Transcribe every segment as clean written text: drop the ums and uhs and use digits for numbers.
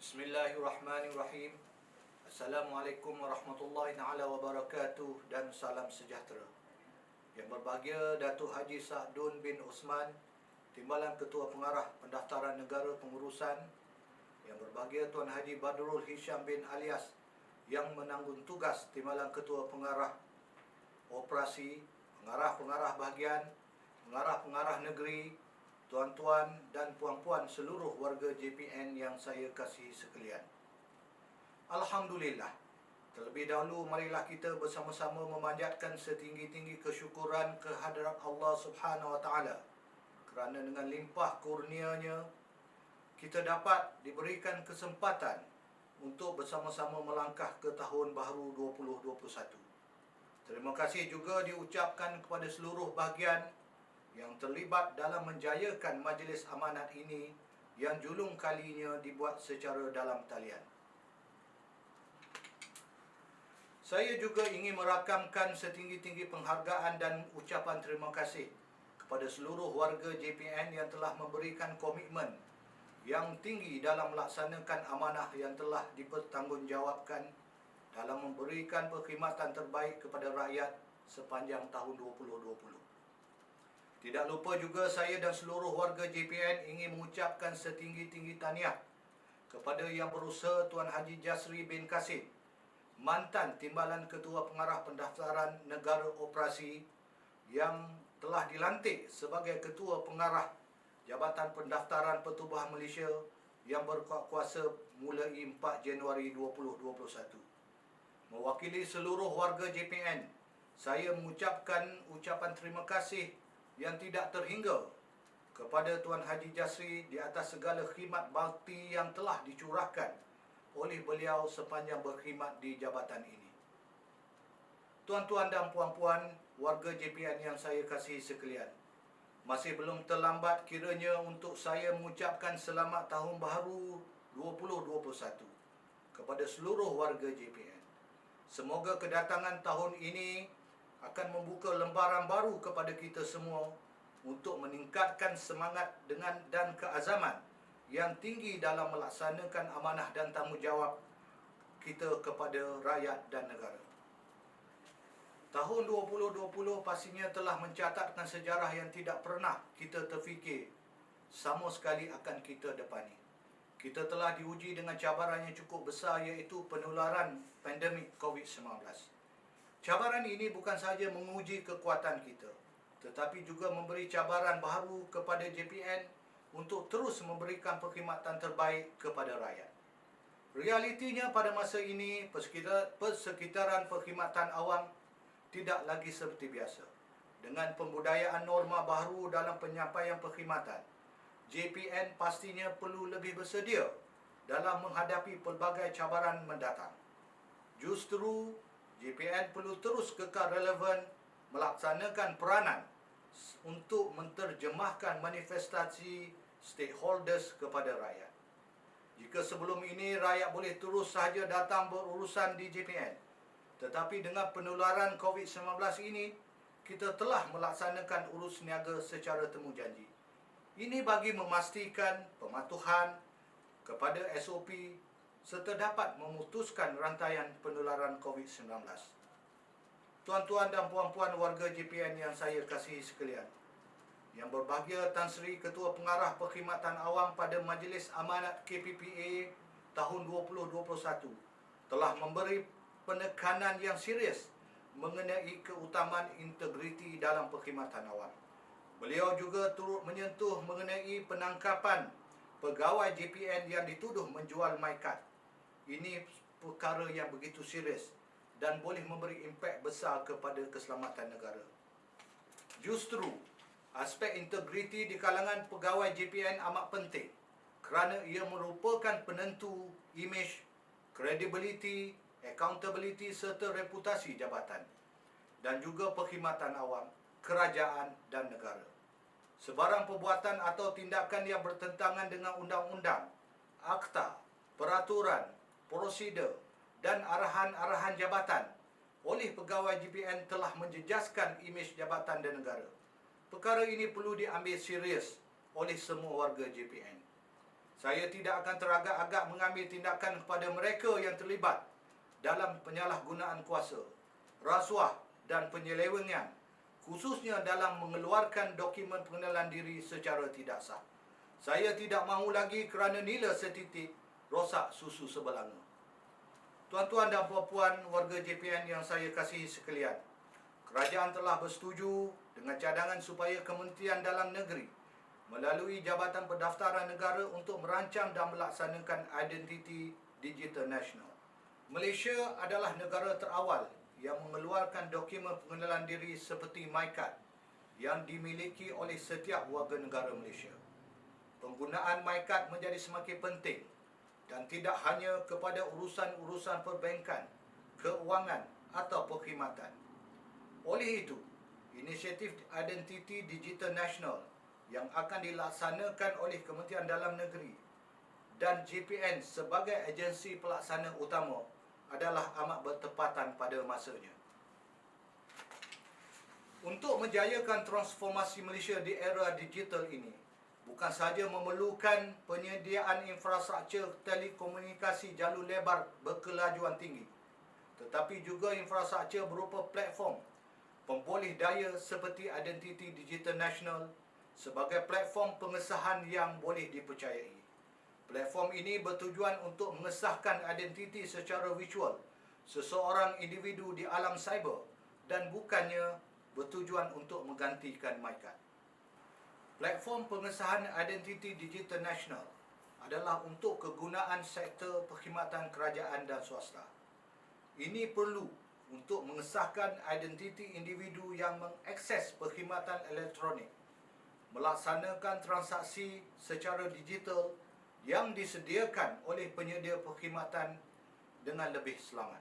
Bismillahirrahmanirrahim. Assalamualaikum warahmatullahi taala wabarakatuh dan salam sejahtera. Yang berbahagia Datuk Haji Sa'dun bin Osman, Timbalan Ketua Pengarah Pendaftaran Negara Pengurusan. Yang berbahagia Tuan Haji Badrul Hisham bin Alias yang menanggung tugas Timbalan Ketua Pengarah Operasi, Pengarah-pengarah Bahagian, Pengarah-pengarah Negeri, tuan-tuan dan puan-puan seluruh warga JPN yang saya kasihi sekalian. Alhamdulillah. Terlebih dahulu marilah kita bersama-sama memanjatkan setinggi-tinggi kesyukuran kehadrat Allah Subhanahu Wa Taala kerana dengan limpah kurnia-Nya kita dapat diberikan kesempatan untuk bersama-sama melangkah ke tahun baharu 2021. Terima kasih juga diucapkan kepada seluruh bahagian yang terlibat dalam menjayakan majlis amanat ini yang julung kalinya dibuat secara dalam talian. Saya juga ingin merakamkan setinggi-tinggi penghargaan dan ucapan terima kasih kepada seluruh warga JPN yang telah memberikan komitmen yang tinggi dalam melaksanakan amanah yang telah dipertanggungjawabkan dalam memberikan perkhidmatan terbaik kepada rakyat sepanjang tahun 2020. Tidak lupa juga saya dan seluruh warga JPN ingin mengucapkan setinggi-tinggi tahniah kepada Yang Berusaha Tuan Haji Jasri bin Kasim, mantan Timbalan Ketua Pengarah Pendaftaran Negara Operasi yang telah dilantik sebagai Ketua Pengarah Jabatan Pendaftaran Pertubuhan Malaysia yang berkuasa mulai 4 Januari 2021. Mewakili seluruh warga JPN, saya mengucapkan ucapan terima kasih yang tidak terhingga kepada Tuan Haji Jasri di atas segala khidmat bakti yang telah dicurahkan oleh beliau sepanjang berkhidmat di jabatan ini. Tuan-tuan dan puan-puan warga JPN yang saya kasihi sekalian, masih belum terlambat kiranya untuk saya mengucapkan selamat tahun baharu 2021 kepada seluruh warga JPN. Semoga kedatangan tahun ini akan membuka lembaran baru kepada kita semua untuk meningkatkan semangat dan keazaman yang tinggi dalam melaksanakan amanah dan tanggungjawab kita kepada rakyat dan negara. Tahun 2020 pastinya telah mencatatkan sejarah yang tidak pernah kita terfikir sama sekali akan kita depani. Kita telah diuji dengan cabaran yang cukup besar, iaitu penularan pandemik COVID-19. Cabaran ini bukan sahaja menguji kekuatan kita, tetapi juga memberi cabaran baharu kepada JPN untuk terus memberikan perkhidmatan terbaik kepada rakyat. Realitinya pada masa ini, persekitaran perkhidmatan awam tidak lagi seperti biasa. Dengan pembudayaan norma baharu dalam penyampaian perkhidmatan, JPN pastinya perlu lebih bersedia dalam menghadapi pelbagai cabaran mendatang. Justru JPN perlu terus kekal relevan melaksanakan peranan untuk menterjemahkan manifestasi stakeholders kepada rakyat. Jika sebelum ini rakyat boleh terus sahaja datang berurusan di JPN, tetapi dengan penularan COVID-19 ini, kita telah melaksanakan urus niaga secara temujanji. Ini bagi memastikan pematuhan kepada SOP serta dapat memutuskan rantaian penularan COVID-19. Tuan-tuan dan puan-puan warga JPN yang saya kasihi sekalian, yang berbahagia Tan Sri Ketua Pengarah Perkhidmatan Awam pada Majlis Amanat KPPA tahun 2021 telah memberi penekanan yang serius mengenai keutamaan integriti dalam perkhidmatan awam. Beliau juga turut menyentuh mengenai penangkapan pegawai JPN yang dituduh menjual MyKad. Ini perkara yang begitu serius dan boleh memberi impak besar kepada keselamatan negara. Justru, aspek integriti di kalangan pegawai JPN amat penting kerana ia merupakan penentu imej, credibility, accountability serta reputasi jabatan dan juga perkhidmatan awam, kerajaan dan negara. Sebarang perbuatan atau tindakan yang bertentangan dengan undang-undang, akta, peraturan, prosedur dan arahan-arahan jabatan oleh pegawai JPN telah menjejaskan imej jabatan dan negara. Perkara ini perlu diambil serius oleh semua warga JPN. Saya tidak akan teragak-agak mengambil tindakan kepada mereka yang terlibat dalam penyalahgunaan kuasa, rasuah dan penyelewengan, khususnya dalam mengeluarkan dokumen pengenalan diri secara tidak sah. Saya tidak mahu lagi kerana nila setitik rosak susu sebelanga. Tuan-tuan dan puan-puan warga JPN yang saya kasihi sekalian, kerajaan telah bersetuju dengan cadangan supaya Kementerian Dalam Negeri melalui Jabatan Pendaftaran Negara untuk merancang dan melaksanakan Identiti Digital Nasional. Malaysia adalah negara terawal yang mengeluarkan dokumen pengenalan diri seperti MyKad yang dimiliki oleh setiap warga negara Malaysia. Penggunaan MyKad menjadi semakin penting dan tidak hanya kepada urusan-urusan perbankan, keuangan atau perkhidmatan. Oleh itu, inisiatif Identiti Digital Nasional yang akan dilaksanakan oleh Kementerian Dalam Negeri dan JPN sebagai agensi pelaksana utama adalah amat bertepatan pada masanya. Untuk menjayakan transformasi Malaysia di era digital ini, bukan sahaja memerlukan penyediaan infrastruktur telekomunikasi jalur lebar berkelajuan tinggi, tetapi juga infrastruktur berupa platform pemboleh daya seperti Identiti Digital Nasional sebagai platform pengesahan yang boleh dipercayai. Platform ini bertujuan untuk mengesahkan identiti secara visual seseorang individu di alam cyber dan bukannya bertujuan untuk menggantikan MyKad. Platform pengesahan Identiti Digital Nasional adalah untuk kegunaan sektor perkhidmatan kerajaan dan swasta. Ini perlu untuk mengesahkan identiti individu yang mengakses perkhidmatan elektronik, melaksanakan transaksi secara digital yang disediakan oleh penyedia perkhidmatan dengan lebih selamat.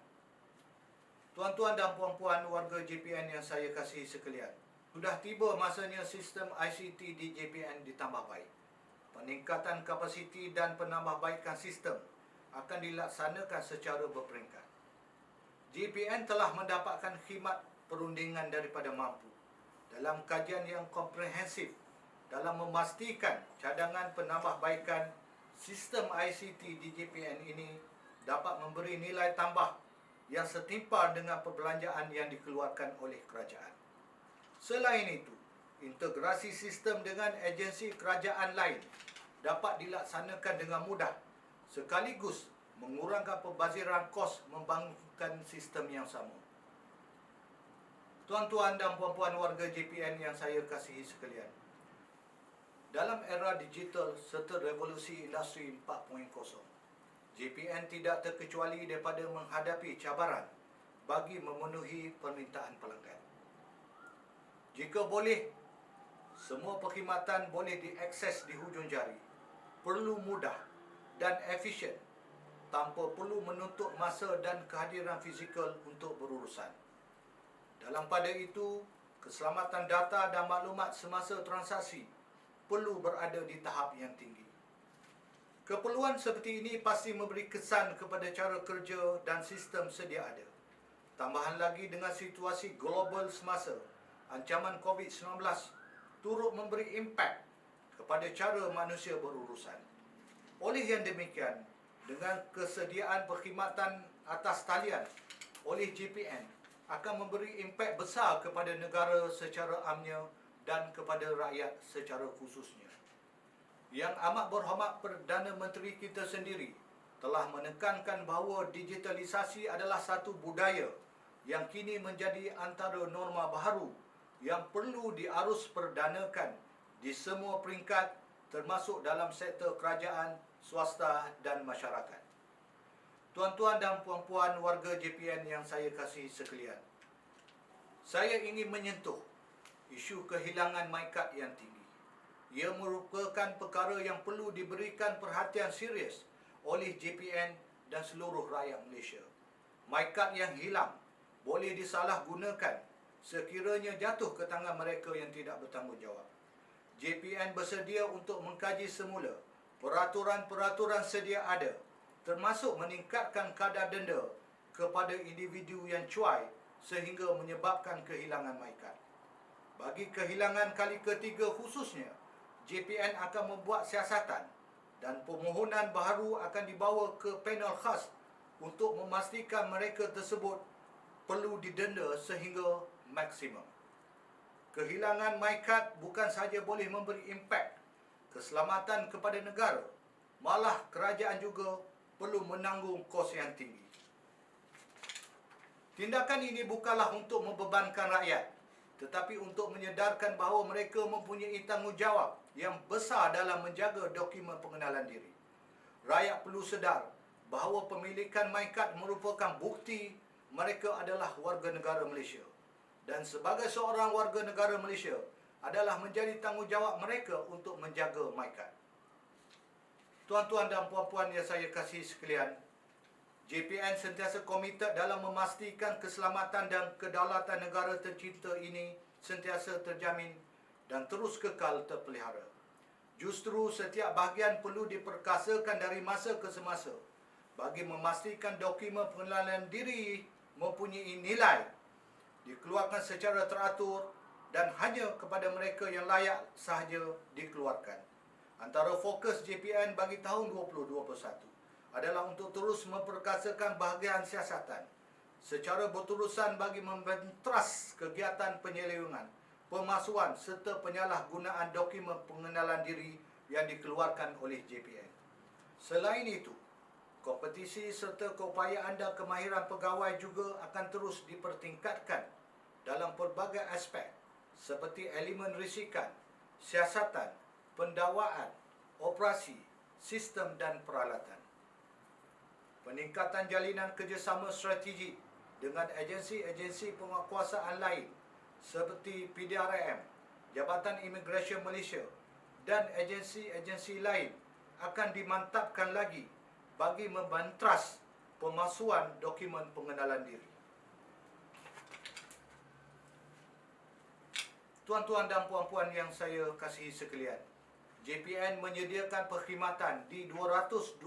Tuan-tuan dan puan-puan warga JPN yang saya kasihi sekalian, sudah tiba masanya sistem ICT di JPN ditambah baik. Peningkatan kapasiti dan penambahbaikan sistem akan dilaksanakan secara berperingkat. JPN telah mendapatkan khidmat perundingan daripada mampu dalam kajian yang komprehensif dalam memastikan cadangan penambahbaikan sistem ICT di JPN ini dapat memberi nilai tambah yang setimpal dengan perbelanjaan yang dikeluarkan oleh kerajaan. Selain itu, integrasi sistem dengan agensi kerajaan lain dapat dilaksanakan dengan mudah sekaligus mengurangkan pembaziran kos membangunkan sistem yang sama. Tuan-tuan dan puan-puan warga JPN yang saya kasihi sekalian, dalam era digital serta revolusi industri 4.0, JPN tidak terkecuali daripada menghadapi cabaran bagi memenuhi permintaan pelanggan. Jika boleh, semua perkhidmatan boleh diakses di hujung jari, perlu mudah dan efisien tanpa perlu menuntut masa dan kehadiran fizikal untuk berurusan. Dalam pada itu, keselamatan data dan maklumat semasa transaksi perlu berada di tahap yang tinggi. Keperluan seperti ini pasti memberi kesan kepada cara kerja dan sistem sedia ada. Tambahan lagi dengan situasi global semasa, ancaman COVID-19 turut memberi impak kepada cara manusia berurusan. Oleh yang demikian, dengan kesediaan perkhidmatan atas talian oleh JPN akan memberi impak besar kepada negara secara amnya dan kepada rakyat secara khususnya. Yang amat berhormat Perdana Menteri kita sendiri telah menekankan bahawa digitalisasi adalah satu budaya yang kini menjadi antara norma baharu yang perlu diarus perdanakan di semua peringkat termasuk dalam sektor kerajaan, swasta dan masyarakat. Tuan-tuan dan puan-puan warga JPN yang saya kasihi sekalian, saya ingin menyentuh isu kehilangan MyKad yang tinggi. Ia merupakan perkara yang perlu diberikan perhatian serius oleh JPN dan seluruh rakyat Malaysia. MyKad yang hilang boleh disalahgunakan sekiranya jatuh ke tangan mereka yang tidak bertanggungjawab. JPN bersedia untuk mengkaji semula peraturan-peraturan sedia ada, termasuk meningkatkan kadar denda kepada individu yang cuai sehingga menyebabkan kehilangan MyKad. Bagi kehilangan kali ketiga khususnya, JPN akan membuat siasatan dan permohonan baharu akan dibawa ke panel khas untuk memastikan mereka tersebut perlu didenda sehingga maksimum. Kehilangan MyKad bukan sahaja boleh memberi impak keselamatan kepada negara, malah kerajaan juga perlu menanggung kos yang tinggi. Tindakan ini bukanlah untuk membebankan rakyat, tetapi untuk menyedarkan bahawa mereka mempunyai tanggungjawab yang besar dalam menjaga dokumen pengenalan diri. Rakyat perlu sedar bahawa pemilikan MyKad merupakan bukti mereka adalah warga negara Malaysia. Dan sebagai seorang warga negara Malaysia adalah menjadi tanggungjawab mereka untuk menjaga MyKad. Tuan-tuan dan puan-puan yang saya kasihi sekalian, JPN sentiasa komited dalam memastikan keselamatan dan kedaulatan negara tercinta ini sentiasa terjamin dan terus kekal terpelihara. Justru setiap bahagian perlu diperkasakan dari masa ke semasa bagi memastikan dokumen pengenalan diri mempunyai nilai, dikeluarkan secara teratur dan hanya kepada mereka yang layak sahaja dikeluarkan. Antara fokus JPN bagi tahun 2021 adalah untuk terus memperkasakan bahagian siasatan secara berterusan bagi membentras kegiatan penyelewengan, pemalsuan serta penyalahgunaan dokumen pengenalan diri yang dikeluarkan oleh JPN. Selain itu, kompetisi serta keupayaan dan kemahiran pegawai juga akan terus dipertingkatkan dalam pelbagai aspek seperti elemen risikan, siasatan, pendakwaan, operasi, sistem dan peralatan. Peningkatan jalinan kerjasama strategi dengan agensi-agensi penguatkuasaan lain seperti PDRM, Jabatan Imigresen Malaysia dan agensi-agensi lain akan dimantapkan lagi bagi membantras pemalsuan dokumen pengenalan diri. Tuan-tuan dan puan-puan yang saya kasihi sekalian, JPN menyediakan perkhidmatan di 225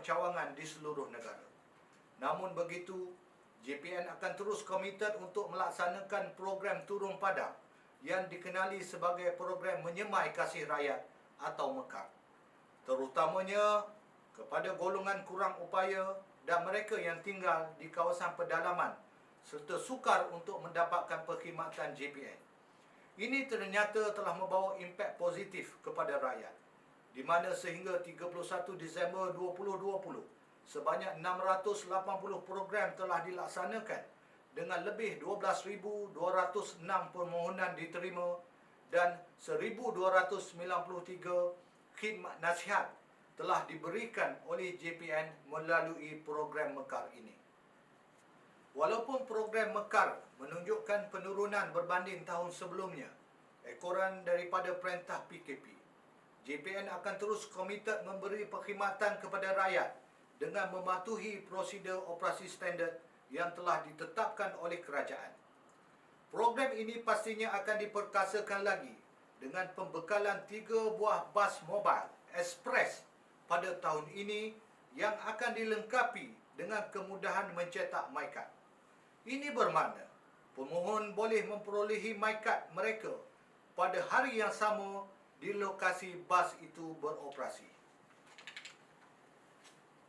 cawangan di seluruh negara. Namun begitu, JPN akan terus komited untuk melaksanakan program turun padang yang dikenali sebagai program menyemai kasih rakyat atau MEKAR, terutamanya kepada golongan kurang upaya dan mereka yang tinggal di kawasan pedalaman serta sukar untuk mendapatkan perkhidmatan JPN. Ini ternyata telah membawa impak positif kepada rakyat, di mana sehingga 31 Disember 2020, sebanyak 680 program telah dilaksanakan dengan lebih 12,206 permohonan diterima dan 1,293 khidmat nasihat telah diberikan oleh JPN melalui program MEKAR ini. Walaupun program MEKAR menunjukkan penurunan berbanding tahun sebelumnya, ekoran daripada perintah PKP, JPN akan terus komited memberi perkhidmatan kepada rakyat dengan mematuhi prosedur operasi standard yang telah ditetapkan oleh kerajaan. Program ini pastinya akan diperkasakan lagi dengan pembekalan 3 buah bas mobile ekspres pada tahun ini yang akan dilengkapi dengan kemudahan mencetak MyKad. Ini bermakna pemohon boleh memperolehi MyKad mereka pada hari yang sama di lokasi bas itu beroperasi.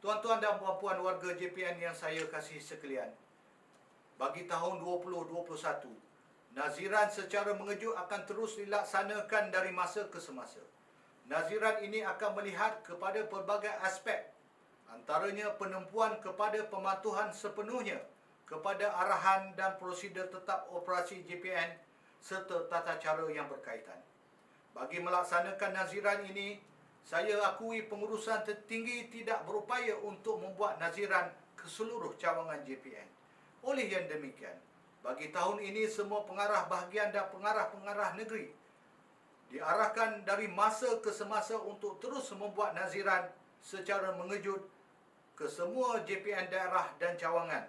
Tuan-tuan dan puan-puan warga JPN yang saya kasihi sekalian, bagi tahun 2021, naziran secara mengejut akan terus dilaksanakan dari masa ke semasa. Naziran ini akan melihat kepada pelbagai aspek, antaranya penempuan kepada pematuhan sepenuhnya kepada arahan dan prosedur tetap operasi JPN serta tata cara yang berkaitan. Bagi melaksanakan naziran ini, saya akui pengurusan tertinggi tidak berupaya untuk membuat naziran ke seluruh cawangan JPN. Oleh yang demikian, bagi tahun ini semua pengarah bahagian dan pengarah-pengarah negeri diarahkan dari masa ke semasa untuk terus membuat naziran secara mengejut ke semua JPN daerah dan cawangan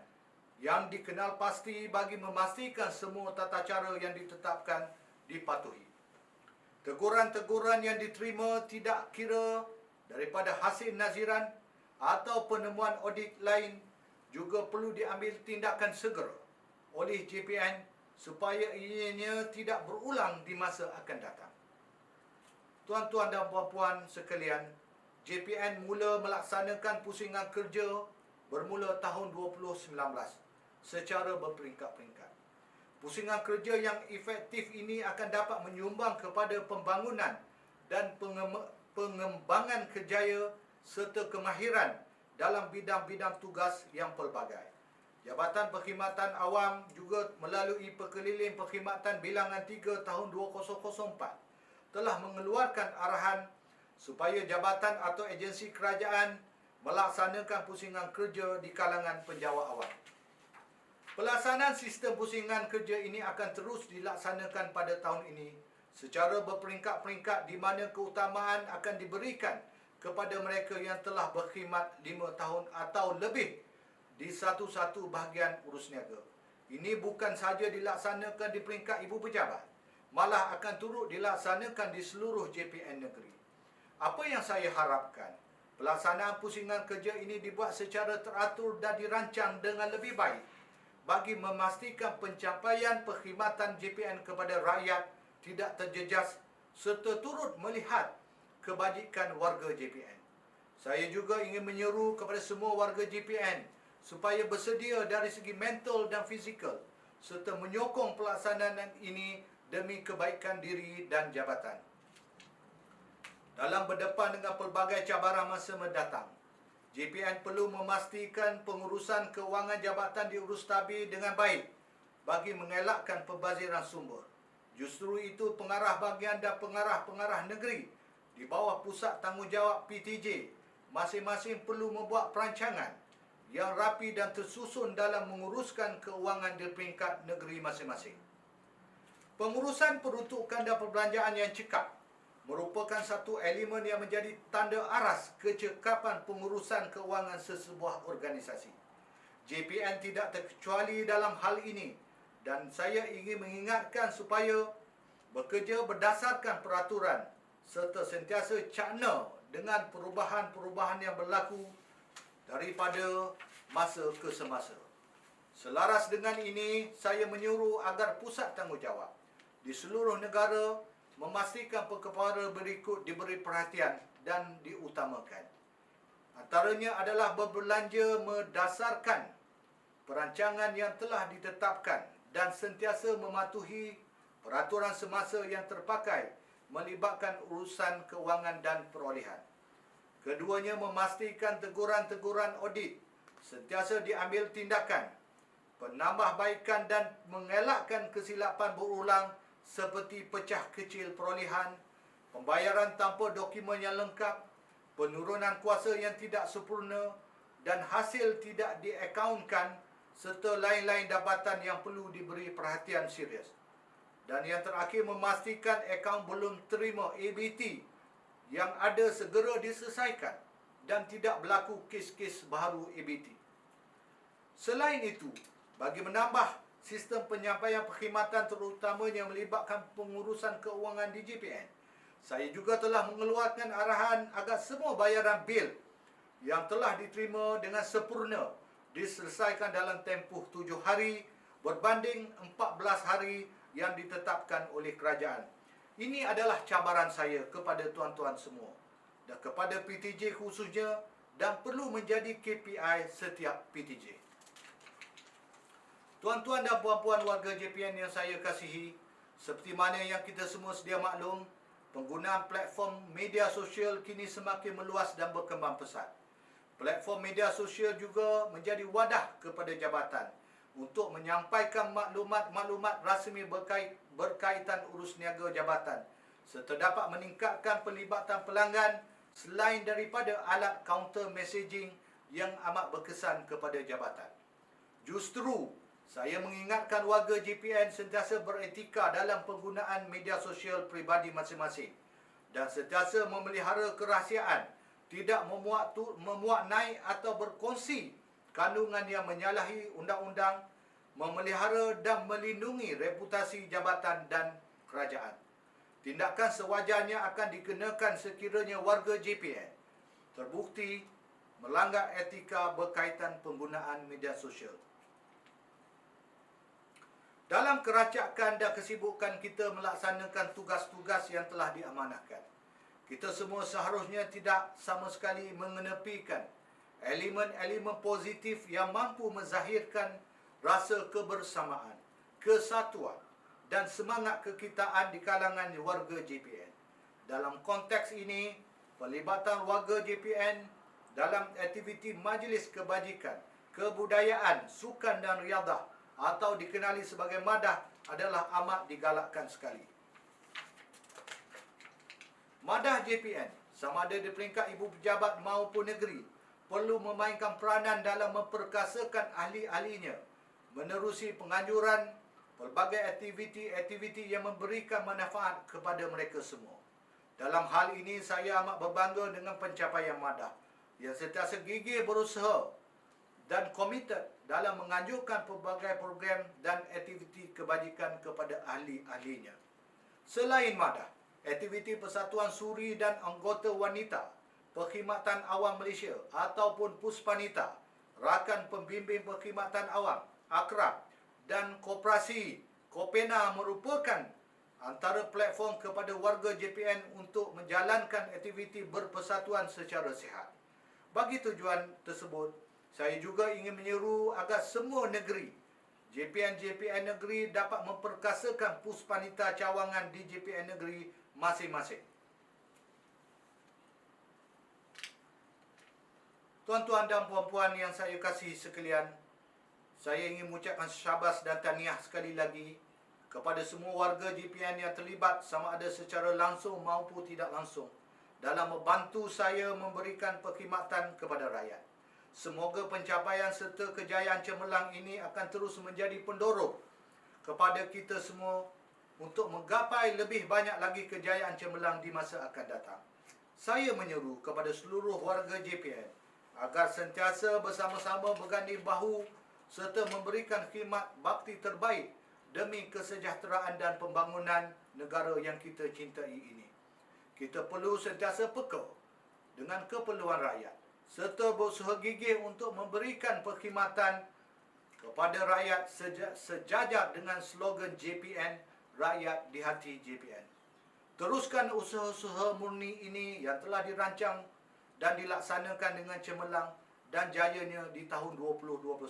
yang dikenal pasti bagi memastikan semua tata cara yang ditetapkan dipatuhi. Teguran-teguran yang diterima tidak kira daripada hasil naziran atau penemuan audit lain juga perlu diambil tindakan segera oleh JPN supaya ianya tidak berulang di masa akan datang. Tuan-tuan dan puan-puan sekalian, JPN mula melaksanakan pusingan kerja bermula tahun 2019 secara berperingkat-peringkat. Pusingan kerja yang efektif ini akan dapat menyumbang kepada pembangunan dan pengembangan kerjaya serta kemahiran dalam bidang-bidang tugas yang pelbagai. Jabatan Perkhidmatan Awam juga melalui Perkeliling Perkhidmatan Bilangan 3 tahun 2004 telah mengeluarkan arahan supaya jabatan atau agensi kerajaan melaksanakan pusingan kerja di kalangan penjawat awam. Pelaksanaan sistem pusingan kerja ini akan terus dilaksanakan pada tahun ini secara berperingkat-peringkat di mana keutamaan akan diberikan kepada mereka yang telah berkhidmat 5 tahun atau lebih di satu-satu bahagian urus niaga. Ini bukan sahaja dilaksanakan di peringkat ibu pejabat, malah akan turut dilaksanakan di seluruh JPN negeri. Apa yang saya harapkan, pelaksanaan pusingan kerja ini dibuat secara teratur dan dirancang dengan lebih baik bagi memastikan pencapaian perkhidmatan JPN kepada rakyat tidak terjejas serta turut melihat kebajikan warga JPN. Saya juga ingin menyeru kepada semua warga JPN supaya bersedia dari segi mental dan fizikal serta menyokong pelaksanaan ini demi kebaikan diri dan jabatan. Dalam berdepan dengan pelbagai cabaran masa mendatang, JPN perlu memastikan pengurusan kewangan jabatan diurus stabil dengan baik bagi mengelakkan pembaziran sumber. Justru itu pengarah bahagian dan pengarah-pengarah negeri di bawah pusat tanggungjawab PTJ masing-masing perlu membuat perancangan yang rapi dan tersusun dalam menguruskan keuangan di peringkat negeri masing-masing. Pengurusan peruntukan dan perbelanjaan yang cekap merupakan satu elemen yang menjadi tanda aras kecekapan pengurusan keuangan sesebuah organisasi. JPN tidak terkecuali dalam hal ini dan saya ingin mengingatkan supaya bekerja berdasarkan peraturan serta sentiasa cakna dengan perubahan-perubahan yang berlaku daripada masa ke semasa. Selaras dengan ini, saya menyuruh agar pusat tanggungjawab di seluruh negara memastikan perkara berikut diberi perhatian dan diutamakan. Antaranya adalah berbelanja berdasarkan perancangan yang telah ditetapkan dan sentiasa mematuhi peraturan semasa yang terpakai melibatkan urusan keuangan dan perolehan. Keduanya memastikan teguran-teguran audit sentiasa diambil tindakan, penambahbaikan dan mengelakkan kesilapan berulang seperti pecah kecil perolehan, pembayaran tanpa dokumen yang lengkap, penurunan kuasa yang tidak sempurna dan hasil tidak diakaunkan serta lain-lain dapatan yang perlu diberi perhatian serius. Dan yang terakhir, memastikan akaun belum terima ABT yang ada segera diselesaikan dan tidak berlaku kes-kes baru ABT. Selain itu, bagi menambah sistem penyampaian perkhidmatan terutamanya melibatkan pengurusan keuangan di JPN, saya juga telah mengeluarkan arahan agar semua bayaran bil yang telah diterima dengan sempurna diselesaikan dalam tempoh 7 hari berbanding 14 hari yang ditetapkan oleh kerajaan. Ini adalah cabaran saya kepada tuan-tuan semua dan kepada PTJ khususnya dan perlu menjadi KPI setiap PTJ. Tuan-tuan dan puan-puan warga JPN yang saya kasihi, seperti mana yang kita semua sedia maklum, penggunaan platform media sosial kini semakin meluas dan berkembang pesat. Platform media sosial juga menjadi wadah kepada jabatan untuk menyampaikan maklumat-maklumat rasmi berkaitan urus niaga jabatan serta dapat meningkatkan pelibatan pelanggan selain daripada alat counter messaging yang amat berkesan kepada jabatan. Justru, saya mengingatkan warga JPN sentiasa beretika dalam penggunaan media sosial peribadi masing-masing dan sentiasa memelihara kerahsiaan, tidak memuat naik atau berkongsi kandungan yang menyalahi undang-undang, memelihara dan melindungi reputasi jabatan dan kerajaan. Tindakan sewajarnya akan dikenakan sekiranya warga JPN terbukti melanggar etika berkaitan penggunaan media sosial. Dalam keracakan dan kesibukan kita melaksanakan tugas-tugas yang telah diamanahkan, Kita semua seharusnya tidak sama sekali mengenepikan elemen-elemen positif yang mampu menzahirkan rasa kebersamaan, kesatuan dan semangat kekitaan di kalangan warga JPN. Dalam konteks ini, pelibatan warga JPN dalam aktiviti majlis kebajikan, kebudayaan, sukan dan riadah atau dikenali sebagai madah adalah amat digalakkan sekali. Madah JPN, sama ada di peringkat ibu pejabat maupun negeri, perlu memainkan peranan dalam memperkasakan ahli-ahlinya, menerusi penganjuran pelbagai aktiviti-aktiviti yang memberikan manfaat kepada mereka semua. Dalam hal ini, saya amat berbangga dengan pencapaian Madah yang sentiasa gigih berusaha dan komited dalam menganjurkan pelbagai program dan aktiviti kebajikan kepada ahli-ahlinya. Selain Madah, aktiviti Persatuan Suri dan Anggota Wanita, Perkhidmatan Awam Malaysia ataupun Puspanita, Rakan Pembimbing Perkhidmatan Awam, Akrab dan Koperasi Kopena merupakan antara platform kepada warga JPN untuk menjalankan aktiviti berpersatuan secara sihat. Bagi tujuan tersebut, saya juga ingin menyeru agar semua negeri JPN negeri dapat memperkasakan Puspanita cawangan di JPN negeri masing-masing. Tuan-tuan dan puan-puan yang saya kasihi sekalian, saya ingin mengucapkan syabas dan tahniah sekali lagi kepada semua warga JPN yang terlibat sama ada secara langsung maupun tidak langsung dalam membantu saya memberikan perkhidmatan kepada rakyat. Semoga pencapaian serta kejayaan cemerlang ini akan terus menjadi pendorong kepada kita semua untuk menggapai lebih banyak lagi kejayaan cemerlang di masa akan datang. Saya menyeru kepada seluruh warga JPN agar sentiasa bersama-sama berganding bahu serta memberikan khidmat bakti terbaik demi kesejahteraan dan pembangunan negara yang kita cintai ini. Kita perlu sentiasa peka dengan keperluan rakyat serta berusaha gigih untuk memberikan perkhidmatan kepada rakyat sejajar dengan slogan JPN, Rakyat di Hati JPN. Teruskan usaha-usaha murni ini yang telah dirancang dan dilaksanakan dengan cemerlang dan jayanya di tahun 2021.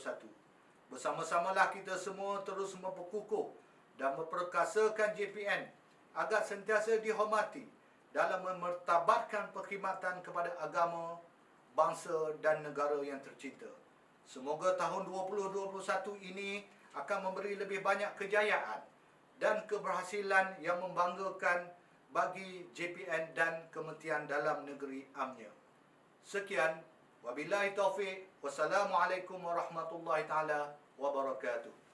Bersama-samalah kita semua terus memperkukuh dan memperkasakan JPN agar sentiasa dihormati dalam memertabatkan perkhidmatan kepada agama, bangsa dan negara yang tercinta. Semoga tahun 2021 ini akan memberi lebih banyak kejayaan dan keberhasilan yang membanggakan bagi JPN dan Kementerian Dalam Negeri amnya. Sekian, wabillahi taufiq, wassalamualaikum warahmatullahi taala wabarakatuh.